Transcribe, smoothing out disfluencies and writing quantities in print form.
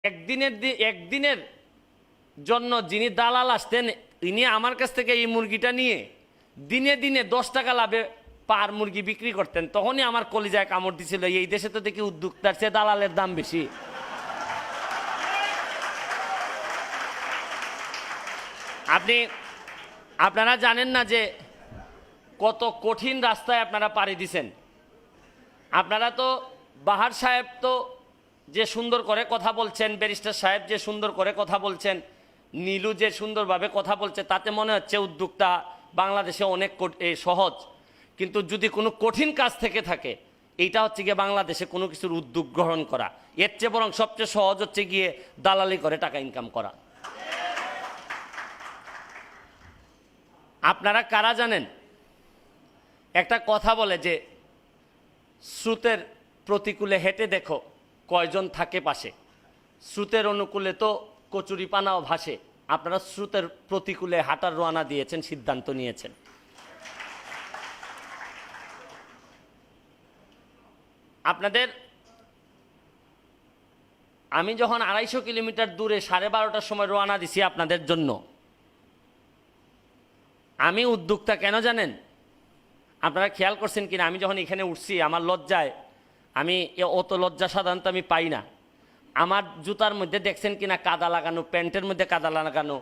একদিনের জন্য যিনি দালাল আসতেন, ইনি আমার কাছ থেকে এই মুরগিটা নিয়ে দিনে দিনে 10 টাকা লাভে পার মুরগি বিক্রি করতেন। তখনই আমার কলিজায় কামড় দিছিল, এই দেশে তো দেখি উদ্যোক্তার চেয়ে দালালের দাম বেশি। আপনারা জানেন না যে কত কঠিন রাস্তায় আপনারা পাড়ি দিছেন। আপনারা তো বাহার সাহেব তো যে সুন্দর করে কথা বলছেন, ব্যারিস্টার সাহেব যে সুন্দর করে কথা বলছেন, নীলু যে সুন্দরভাবে কথা বলছে, তাতে মনে হচ্ছে উদ্যোক্তা বাংলাদেশে অনেক সহজ। কিন্তু যদি কোনো কঠিন কাজ থেকে থাকে, এইটা হচ্ছে গিয়ে বাংলাদেশে কোনো কিছুর উদ্যোগ গ্রহণ করা। এর চেয়ে বরং সবচেয়ে সহজ হচ্ছে গিয়ে দালালি করে টাকা ইনকাম করা। আপনারা কারা জানেন, একটা কথা বলে যে স্রোতের প্রতিকূলে হেঁটে দেখো কয়জন থাকে পাশে, স্রোতের অনুকূলে তো কচুরি পানাও ভাসে। আপনারা স্রোতের প্রতিকূলে হাঁটার রওনা দিয়েছেন, সিদ্ধান্ত নিয়েছেন। আমি যখন 250 কিলোমিটার দূরে 12:30টার সময় রওনা দিছি আপনাদের জন্য, আমি উদ্যোক্তা কেন জানেন? আপনারা খেয়াল করছেন কিনা, আমি যখন এখানে উঠছি আমার লজ্জায়, আমি অত লজ্জা সাধারণত আমি পাই না। আমার জুতার মধ্যে দেখছেন কিনা কাদা লাগানো, প্যান্টের মধ্যে কাদা লাগানো,